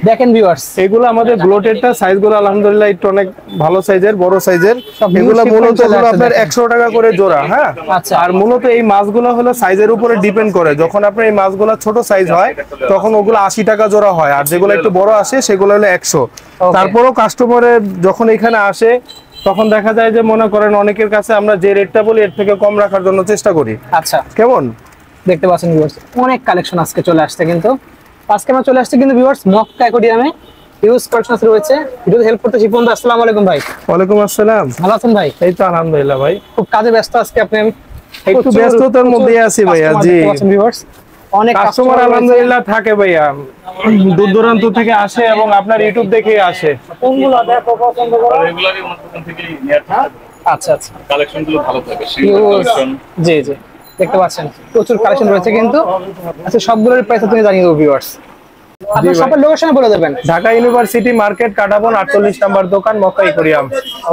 দেখেন ভিউয়ার্স, এগুলো আমাদের ব্লোটেডটা সাইজগুলো আলহামদুলিল্লাহ একটু অনেক ভালো সাইজের, বড় সাইজের। এগুলো মূলত হলো আপনার 100 টাকা করে জোড়া। হ্যাঁ, আর মূলত এই মাছগুলো হলো সাইজের উপরে ডিপেন্ড করে। যখন আপনার এই মাছগুলো ছোট সাইজ হয় তখন ওগুলো 80 টাকা জোড়া হয়, আর যেগুলো একটু বড় আসে সেগুলো হলো 100। তারপরেও কাস্টমারের যখন এখানে আসে তখন দেখা যায় যে মনে করেন অনেকের কাছে আমরা যে রেটটা বলি এর থেকে কম রাখার জন্য চেষ্টা করি। আচ্ছা, কেমন দেখতে পাচ্ছেন ভিউয়ার্স, অনেক কালেকশন আজকে চলে আসছে। কিন্তু আজকে আমরা চলে আসছে কিন্তু ভিউয়ার্স মক্কা অ্যাকোয়ারিয়ামে হিউজ কালেকশন রয়েছে। ভিডিওতে হেল্প করতে শিপন দা, আসসালামু আলাইকুম ভাই। ওয়ালাইকুম আসসালাম। ভালো আছেন ভাই? এই তো আলহামদুলিল্লাহ ভাই, খুব কাজে ব্যস্ত আজকে আপনি? আমি একটু ব্যস্ততার মধ্যে আছি ভাইয়া। জি, ভিউয়ার্স অনেক কাস্টমার আলহামদুলিল্লাহ থাকে ভাইয়া, দূর দূরান্ত থেকে আসে এবং আপনার ইউটিউব দেখে আসে। কোনগুলো দেখো পছন্দ করো, রেগুলারই ওনার দোকান থেকে নিয়ে আসা। আচ্ছা আচ্ছা, কালেকশন গুলো ভালো থাকে। জি জি, দেখতে পাচ্ছেন প্রচুর কালেকশন রয়েছে কিন্তু। আচ্ছা, সবগুলোর প্রাইস তুমি জানিয়ে দেবো ভিউয়ার্স। আপনি শপের লোকেশন বলে দেবেন। Dhaka university market, Katabon 48 number দোকান, মক্কা অ্যাকোয়ারিয়াম।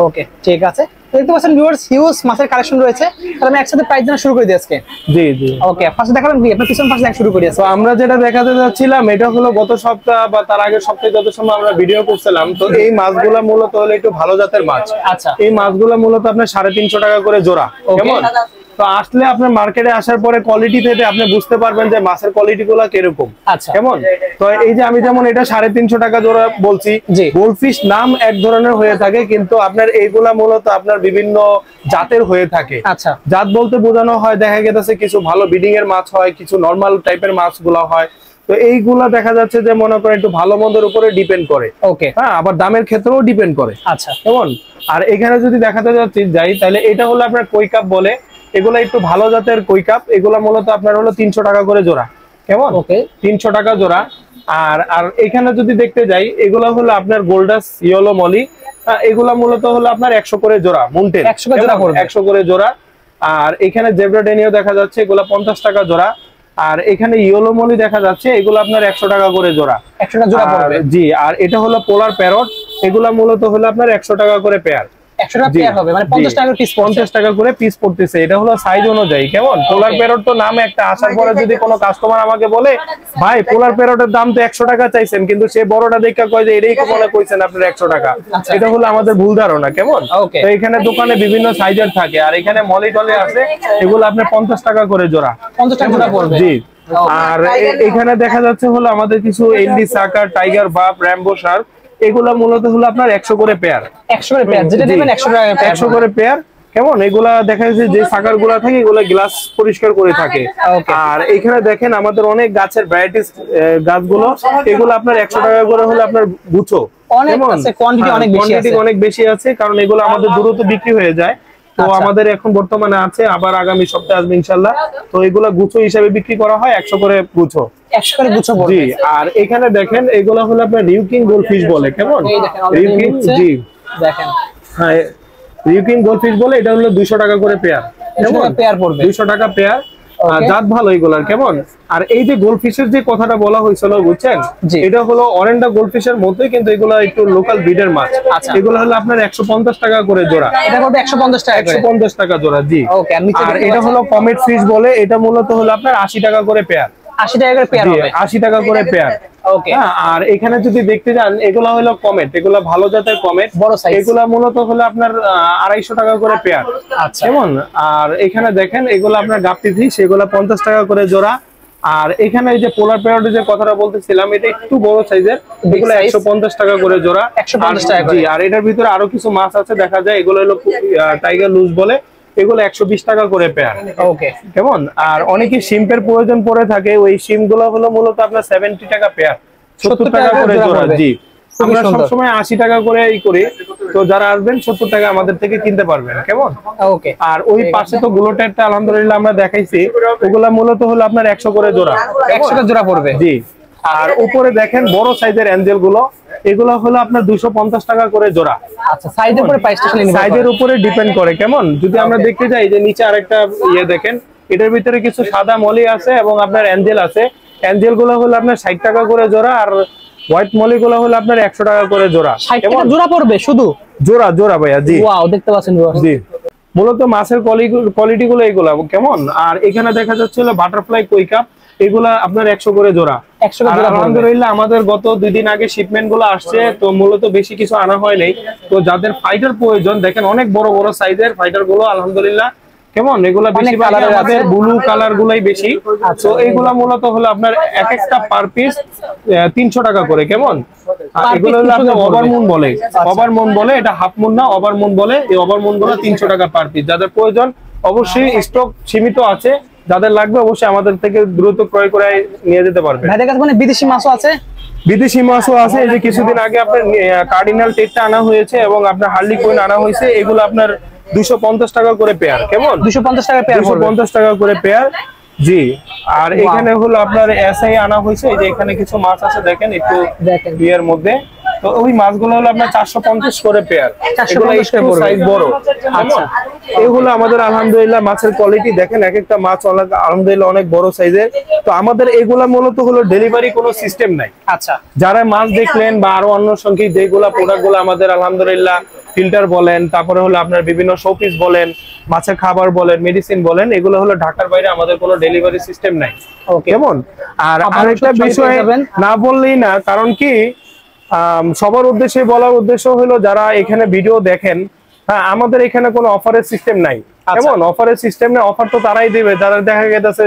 ওকে, ঠিক আছে। দেখতে পাচ্ছেন ভিউয়ার্স হিউজ মাছের কালেকশন রয়েছে। তাহলে আমি একসাথে প্রাইস জানা শুরু করে দিই আজকে। জি জি, ওকে, ফার্স্টে দেখাবেন কি আপনার পিছন পাশে দেখা শুরু করি। তো আমরা যেটা দেখাতে যাচ্ছিলাম এটা হলো গত সপ্তাহ বা তার আগের সপ্তাহে যত সময় আমরা ভিডিও করছিলাম, তো এই মাছগুলা মূলত হলো একটু ভালো জাতের মাছ। আচ্ছা, এই মাছগুলা মূলত আপনার 350 টাকা করে জোড়া। কেমন, তো আসলে আপনার মার্কেটে আসার পরে কোয়ালিটি থেকে আপনি বুঝতে পারবেন যে মাছের কোয়ালিটি গুলা কিরকম। আচ্ছা, কেমন, তো এই যে আমি যেমন এটা 350 টাকা জোড়া বলছি, গোল্ডফিশ নাম এক ধরনের হয়ে থাকে কিন্তু আপনার এইগুলা মূলত আপনার বিভিন্ন জাতের হয়ে থাকে। আচ্ছা, জাত বলতে বোঝানো হয় দেখা গেছে কিছু ভালো ব্রিডিং এর মাছ হয়, কিছু নরমাল টাইপের মাছগুলা হয়। তো এইগুলা দেখা যাচ্ছে যে মনে করেন একটু ভালো মন্দের উপরে ডিপেন্ড করে। ওকে, হ্যাঁ, আবার দামের ক্ষেত্রেও ডিপেন্ড করে। আচ্ছা, কেমন, আর এখানে যদি দেখাতে যাই তাহলে এটা হলো আপনার কই কাপ বলে, এগুলা একটু ভালো জাতের কই কাপ। এগুলা মূলত আপনার হলো 300 টাকা করে জোড়া। কেমন, ওকে, 300 টাকা জোড়া। আর আর এখানে যদি দেখতে যাই এগুলা হলো আপনার গোল্ডাস ইয়েলো মলি, এগুলা মূলত হলো আপনার 100 করে জোড়া। মুন্টেল 100 করে জোড়া। আর এখানে জেব্রা ডেনিও দেখা যাচ্ছে, এগুলা 50 টাকা জোড়া। আর এখানে ইয়েলো মলি দেখা যাচ্ছে, এগুলো আপনার 100 টাকা করে জোড়া। 100 টাকা জোড়া পড়বে। জি, আর এটা হলো পোলার প্যারট, এগুলা মূলত হলো আপনার 100 টাকা করে পেয়ার। 100 টাকা পেয়ার হবে, মানে 50 টাকা পিস, 50 টাকা করে পিস পড়তেছে। এটা হলো সাইজ অনুযায়ী। কেমন, পোলার প্যারট তো নামে একটা, আসার পরে যদি কোনো কাস্টমার আমাকে বলে ভাই পোলার প্যারটের দাম তো 100 টাকা চাইছেন, কিন্তু সে বড়টা দেখে কয় যে এটাই মনে কইছেন আপনার 100 টাকা, এটা হলো আমাদের ভুল ধারণা। কেমন, তো এখানে দোকানে বিভিন্ন সাইজের থাকে। আর এখানে মলি টলি আছে, এগুলো আপনার 50 টাকা করে জোড়া। 50 টাকা জোড়া পড়বে। জি, আর এখানে দেখা যাচ্ছে হলো আমাদের কিছু এনডি সাকার, টাইগার বাপ, র্যাম্বো শার্ক, এগুলা মূলত হলো আপনার 100 করে পেয়ার। 100 করে পেয়ার, যেটা নেবেন 100 টাকা, 100 করে পেয়ার। কেমন, এগুলা দেখা যাচ্ছে যে সাকার গুলা থাকে এগুলা গ্লাস পরিষ্কার করে থাকে। আর এখানে দেখেন আমাদের অনেক গাছের ভ্যারাইটিস গাছগুলো, এগুলো আপনার 100 টাকা করে হলো আপনার গুছো। কোয়ান্টিটি অনেক বেশি আছে, কারণ এগুলো আমাদের দ্রুত বিক্রি হয়ে যায়। তো আমাদের এখন বর্তমানে আছে, আবার আগামী সপ্তাহে আসবে ইনশাল্লাহ। তো এগুলা গুছো হিসাবে বিক্রি করা হয়, 100 করে গুছো। 100 করে গুছো পড়বে। জি, আর এখানে দেখেন এগুলা হলো আপনার রিউকিং গোল্ডফিশ বলে। কেমন, রিউকিং, জি দেখেন, হ্যাঁ রিউকিং গোল্ডফিশ বলে। এটা হলো 200 টাকা করে পেয়ার। কেমন, পেয়ার পড়বে 200 টাকা পেয়ার। জাত ভালো এগুলার। কেমন, আর এই যে গোল্ডফিশের যে কথাটা বলা হয়েছিল বুঝছেন, এটা হলো অরেন্ডা গোল্ডফিশের মতোই, কিন্তু এগুলো একটু লোকাল ব্রিডের মাছ। এগুলো হলো আপনার 150 টাকা করে জোড়া। এটা পড়বে 150 টাকা, 150 টাকা জোড়া। জি, আর এটা হলো কমেট ফিশ বলে, এটা মূলত হলো আপনার 80 টাকা করে পেয়ার। 80 টাকা করে পেয়ার হবে, 80 টাকা করে পেয়ার। ওকে, আর এখানে যদি দেখতে যান এগুলা হলো কমেট, এগুলা ভালো জাতের কমেট, বড় সাইজ। এগুলা মূলত হলো আপনার 250 টাকা করে পেয়ার। আচ্ছা, কেমন, আর এখানে দেখেন এগুলো আপনার গাপ্পি ফিশ, এগুলা 50 টাকা করে জোড়া। আর এখানে এই যে পোলার প্যারটের যে কথাটা বলতেছিলাম, এটা একটু বড় সাইজের, এগুলো 150 টাকা করে জোড়া। 150 টাকা। জি, আর এটার ভিতরে আরো কিছু মাছ আছে দেখা যায়, এগুলো হলো টাইগার লুজ বলে, এগুলো 120 টাকা করে পেয়ার। ওকে, কেমন, আর অনেকে শিম্পের প্রয়োজন পড়ে থাকে, ওই শিম গুলো হলো মূলত আপনার 70 টাকা পেয়ার, 70 টাকা করে জোড়া। জি, আমরা সবসময় 80 টাকা করে করি। তো যারা আসবেন 70 টাকা আমাদের থেকে কিনতে পারবেন। কেমন, ওকে, আর ওই পাশে তো গ্লোটারটা আলহামদুলিল্লাহ আমরা দেখাইছি, ওগুলা মূলত হলো আপনার 100 করে জোড়া। 100 টাকা জোড়া পড়বে। জি, আর উপরে দেখেন বড় সাইজের অ্যাঞ্জেল গুলো, এগুলো হলো আপনার 250 টাকা করে জোড়া। আচ্ছা, সাইজের উপরে প্রাইসটা সাইজের উপরে ডিপেন্ড করে। কেমন, যদি আমরা দেখতে যাই যে নিচে আরেকটা ইয়ে দেখেন, এটার ভিতরে কিছু সাদা মলি আছে এবং আপনার অ্যাঞ্জেল আছে। অ্যাঞ্জেল গুলো হলো আপনার 60 টাকা করে জোড়া, আর হোয়াইট মলি গুলো হলো আপনার 100 টাকা করে জোড়া। 60 টাকা জোড়া পড়বে, শুধু জোড়া জোড়া ভাইয়া। জি, ওয়াও, দেখতে পাচ্ছেন জি, মূলত মাছের কোয়ালিটি গুলো এগুলো। কেমন, আর এখানে দেখা যাচ্ছে হলো বাটারফ্লাই কই কাপ, এগুলা আপনার 100 করে জোড়া। 100 করে জোড়া। আলহামদুলিল্লাহ আমাদের গত 2 দিন আগে শিপমেন্ট গুলো আসছে, তো মূলত বেশি কিছু আনা হয় নাই। তো যাদের ফাইটার প্রয়োজন, দেখেন অনেক বড় বড় সাইজের ফাইটার গুলো আলহামদুলিল্লাহ কেমন, এগুলা বেশি আমাদের ব্লু কালার গুলাই বেশি। তো এইগুলা মূলত হলো আপনার এক একটা পার পিস 300 টাকা করে। কেমন, এগুলো হলো আপনার ওভারমুন বলে, ওভারমুন বলে, এটা হাফ মুন না, ওভারমুন বলে। এই ওভারমুন গুলো 300 টাকা পার পিস। যাদের প্রয়োজন অবশ্যই স্টক সীমিত আছে, যাদের লাগবে অবশ্যই আমাদের থেকে দ্রুত ক্রয় করে নিয়ে যেতে পারবে। ভাইদের কাছে মানে বিদেশি মাছও আছে? বিদেশি মাছও আছে। এই যে কিছুদিন আগে আপনার কার্ডিনাল টেটটা আনা হয়েছে এবং আপনার হার্লি কুইন আনা হয়েছে, এগুলো আপনার 250 টাকা করে পেয়ার। কেমন, 250 টাকা পেয়ার, 250 টাকা করে পেয়ার। জি, আর এখানে হলো আপনার এসআই আনা হয়েছে। এই যে এখানে কিছু মাছ আছে দেখেন একটু বিয়ের মধ্যে, তো ওই মাছগুলো হলো আপনার 450 করে পেয়ার। এগুলো একটু সাইজ বড়। আচ্ছা, এগুলো আমাদের আলহামদুলিল্লাহ মাছের কোয়ালিটি দেখেন, এক একটা মাছ আলহামদুলিল্লাহ অনেক বড় সাইজের। তো আমাদের এগুলা মূলত হলো ডেলিভারি কোনো সিস্টেম নাই। আচ্ছা, যারা মাছ দেখলেন বা আরো অন্য সংখ্যক যেগুলা প্রোডাক্ট গুলো আমাদের আলহামদুলিল্লাহ ফিল্টার বলেন, তারপরে হলো আপনার বিভিন্ন শোপিস বলেন, মাছের খাবার বলেন, মেডিসিন বলেন, এগুলো হলো ঢাকার বাইরে আমাদের কোনো ডেলিভারি সিস্টেম নাই। কেমন, আর আরেকটা বিষয় না বললেই না, কারণ কি সবার উদ্দেশ্যে বলার উদ্দেশ্য হলো যারা এখানে ভিডিও দেখেন, হ্যাঁ আমাদের এখানে কোনো অফারের সিস্টেম নাই। কেমন, অফারের সিস্টেম নেই, অফার তো তারাই দিবে যারা দেখা গেছে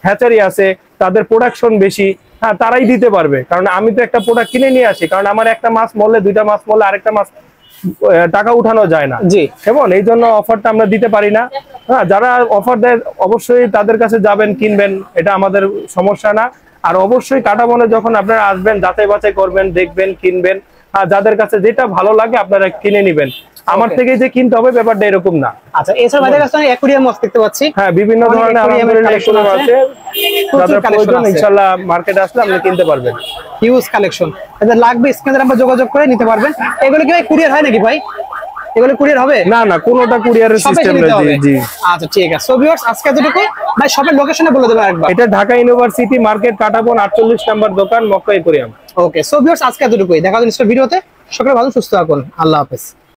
হ্যাচারি আছে, তাদের প্রোডাকশন বেশি, হ্যাঁ তারাই দিতে পারবে। কারণ আমি তো একটা প্রোডাক্ট কিনে নিয়ে আসি, কারণ আমার একটা মাছ মরলে, 2টা মাছ মরলে আরেকটা মাছ টাকা উঠানো যায় না। জি, কেমন, এই জন্য অফারটা আমরা দিতে পারি না। হ্যাঁ, যারা অফার দেয় অবশ্যই তাদের কাছে যাবেন, কিনবেন, এটা আমাদের সমস্যা না। আর অবশ্যই কাটাবনে যখন আপনারা আসবেন যাচাই বাছাই করবেন, দেখবেন, কিনবেন। আর যাদের কাছে যেটা ভালো লাগে আপনারা কিনে নিবেন, আমার থেকে যে কিনতে হবে ব্যাপারটা এরকম না। আচ্ছা, এছাড়া ভাইদের কাছে অ্যাকুরিয়াম মাছ দেখতে পাচ্ছি। হ্যাঁ, বিভিন্ন ধরনের আলহামদুলিল্লাহ অ্যাকুরিয়াম আছে, যাদের প্রয়োজন ইনশাআল্লাহ মার্কেটে আসলে আপনি কিনতে পারবেন। হিউজ কালেকশন, যাদের লাগবে স্ক্রিনে নাম্বার যোগাযোগ করে নিতে পারবেন। এগুলো কি ভাই কুরিয়ার হয় নাকি ভাই? এগুলো কুরিয়ার হবে? না না, কোনোটা কুরিয়ারের সিস্টেম নেই। জি, আচ্ছা ঠিক আছে। সো ভিউয়ার্স, আজকে এতটুকু। ভাই শপের লোকেশনে বলে দেবেন একবার। এটা ঢাকা ইউনিভার্সিটি মার্কেট, কাটাবন 48 নম্বর দোকান, মক্কা অ্যাকুরিয়াম। ওকে, সো ভিউয়ার্স আজকে এতটুকুই। দেখা হচ্ছে নেক্সট ভিডিওতে। সকলে ভালো সুস্থ থাকুন। আল্লাহ হাফেজ।